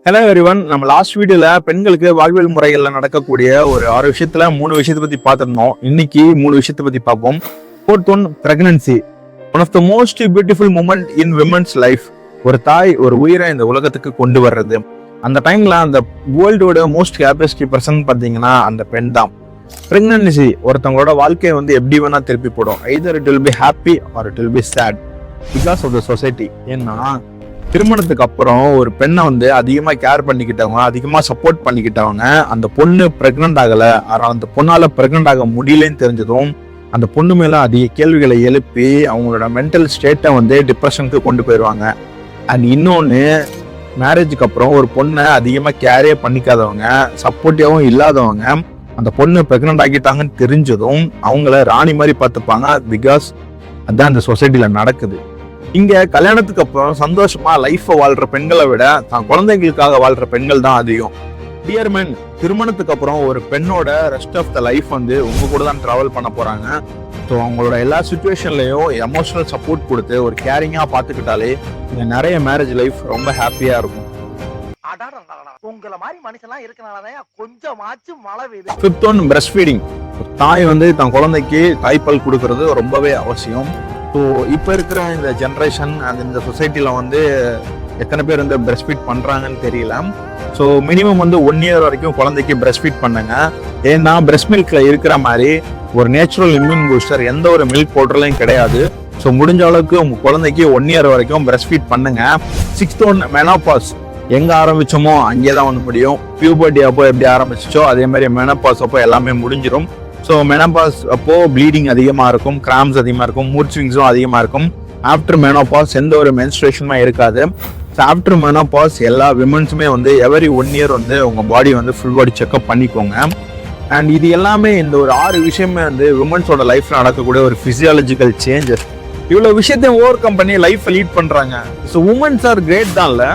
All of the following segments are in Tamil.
Hello everyone. நம்ம லாஸ்ட் வீடியோல பெண்களுக்கு வாழ்வியல் முறைகள்ல நடக்கக்கூடிய ஒரு 6 விஷயத்துல 3 விஷயத்தை பத்தி பார்த்திருந்தோம். இன்னைக்கு 3 விஷயத்தை பத்தி பார்ப்போம். Fourth one, pregnancy. One of the most beautiful moment in women's life. ஒரு தாய் ஒரு உயிரை இந்த உலகத்துக்கு கொண்டு வர்றது. அந்த டைம்ல அந்த வேர்ல்டோட மோஸ்ட் ஹாப்பியஸ்ட் பர்சன் பார்த்தீங்கன்னா அந்த பெண் தான். பிரெக்னன்சி ஒருத்தவங்களோட வாழ்க்கையை எப்படி வேணா திருப்பி போடும். Either it will be happy or it will be sad because of the society. ஏன்னா திருமணத்துக்கு அப்புறம் ஒரு பெண்ணை அதிகமா கேர் பண்ணிக்கிட்டவங்க, அதிகமா சப்போர்ட் பண்ணிக்கிட்டவங்க, அந்த பொண்ணு பிரெக்னன்ட் ஆகல, அந்த பொண்ணால பிரெக்னன்ட் ஆக முடியலன்னு தெரிஞ்சதும் அந்த பொண்ணு மேல அதிக கேள்விகளை எழுப்பி அவங்களோட மென்டல் ஸ்டேட்டை டிப்ரெஷனுக்கு கொண்டு போயிடுவாங்க. அண்ட் இன்னொன்னு, மேரேஜுக்கு அப்புறம் ஒரு பொண்ணை அதிகமா கேரே பண்ணிக்காதவங்க, சப்போர்ட்டிவாகவும் இல்லாதவங்க அந்த பொண்ணு பிரெக்னன்ட் ஆகிட்டாங்கன்னு தெரிஞ்சதும் அவங்கள ராணி மாதிரி பார்த்துப்பாங்க. பிகாஸ் அதான் அந்த சொசைட்டில நடக்குது. இங்க கல்யாணத்துக்கு அப்புறம் சந்தோஷமா லைஃப் வாழ்ற பெண்களை விட தான் குழந்தைகளுக்காக வாழ்ற பெண்கள் தான் அதிகம். டியர் மென், திருமணத்துக்கு அப்புறம் ஒரு பெண்ணோட ரெஸ்ட் ஆஃப் த லைஃப் உங்க கூட தான் டிராவல் பண்ண போறாங்க. ஸோ அவங்களோட எல்லா சுச்சுவேஷன்லயும் எமோஷனல் சப்போர்ட் கொடுத்து ஒரு கேரிங்கா பார்த்துக்கிட்டாலே இங்க நிறைய மேரேஜ் லைஃப் ரொம்ப ஹாப்பியா இருக்கும். Fifth one, breast feeding. தாய் தன் குழந்தைக்கு தாய்ப்பால் கொடுக்கறது ரொம்பவே அவசியம். ஸோ இப்போ இருக்கிற இந்த ஜென்ரேஷன் அண்ட் இந்த சொசைட்டியில் எத்தனை பேர் பிரஸ்ட் ஃபீட் பண்ணுறாங்கன்னு தெரியல. ஸோ மினிமம் 1 இயர் வரைக்கும் குழந்தைக்கு பிரஸ்ட் ஃபீட் பண்ணுங்க. ஏன்னா பிரஸ்ட் மில்கில் இருக்கிற மாதிரி ஒரு நேச்சுரல் இம்யூன் பூஸ்டர் எந்த ஒரு மில்க் பவுடர்லையும் கிடையாது. ஸோ முடிஞ்ச அளவுக்கு உங்கள் குழந்தைக்கு 1 இயர் வரைக்கும் பிரஸ்ட் ஃபீட் பண்ணுங்க. 6th one, menopause. எங்கே ஆரம்பிச்சோமோ அங்கே தான் முடியும். பியூபர்ட்டி அப்போ எப்படி ஆரம்பிச்சோ அதே மாதிரி மெனோபாஸ் அப்போ எல்லாமே முடிஞ்சிடும். ஸோ மெனோபாஸ் அப்போ ப்ளீடிங் அதிகமாக இருக்கும், கிராம்ஸ் அதிகமாக இருக்கும், மூட் ஸ்விங்ஸும் அதிகமாக இருக்கும். ஆஃப்டர் மெனோபாஸ் எந்த ஒரு மென்ஸ்ட்ரேஷனுமே இருக்காது. ஸோ ஆஃப்டர் மெனோபாஸ் எல்லா விமன்ஸுமே எவரி 1 இயர் உங்கள் பாடி ஃபுல் பாடி செக்அப் பண்ணிக்கோங்க. அண்ட் இது எல்லாமே இந்த ஒரு 6 விஷயமே விமன்ஸோட லைஃப்ல நடக்கக்கூடிய ஒரு பிசியாலஜிக்கல் சேஞ்சஸ். இவ்வளோ விஷயத்தையும் ஓவர் கம் பண்ணி லைஃப்பை லீட் பண்ணுறாங்க. ஸோ உமன்ஸ் ஆர் கிரேட் தான்ல.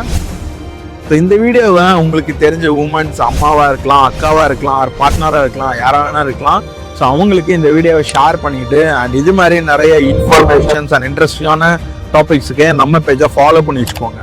ஸோ இந்த வீடியோவை உங்களுக்கு தெரிஞ்ச உமன்ஸ், அம்மாவா இருக்கலாம், அக்காவா இருக்கலாம், பார்ட்னரா இருக்கலாம், யாரா வேணா இருக்கலாம், ஸோ அவங்களுக்கு இந்த வீடியோவை ஷேர் பண்ணிட்டு அண்ட் இது மாதிரி நிறைய இன்ஃபர்மேஷன்ஸ் அண்ட் இன்ட்ரெஸ்டிங்கான டாபிக்ஸுக்கு நம்ம பேஜை ஃபாலோ பண்ணி வச்சுக்கோங்க.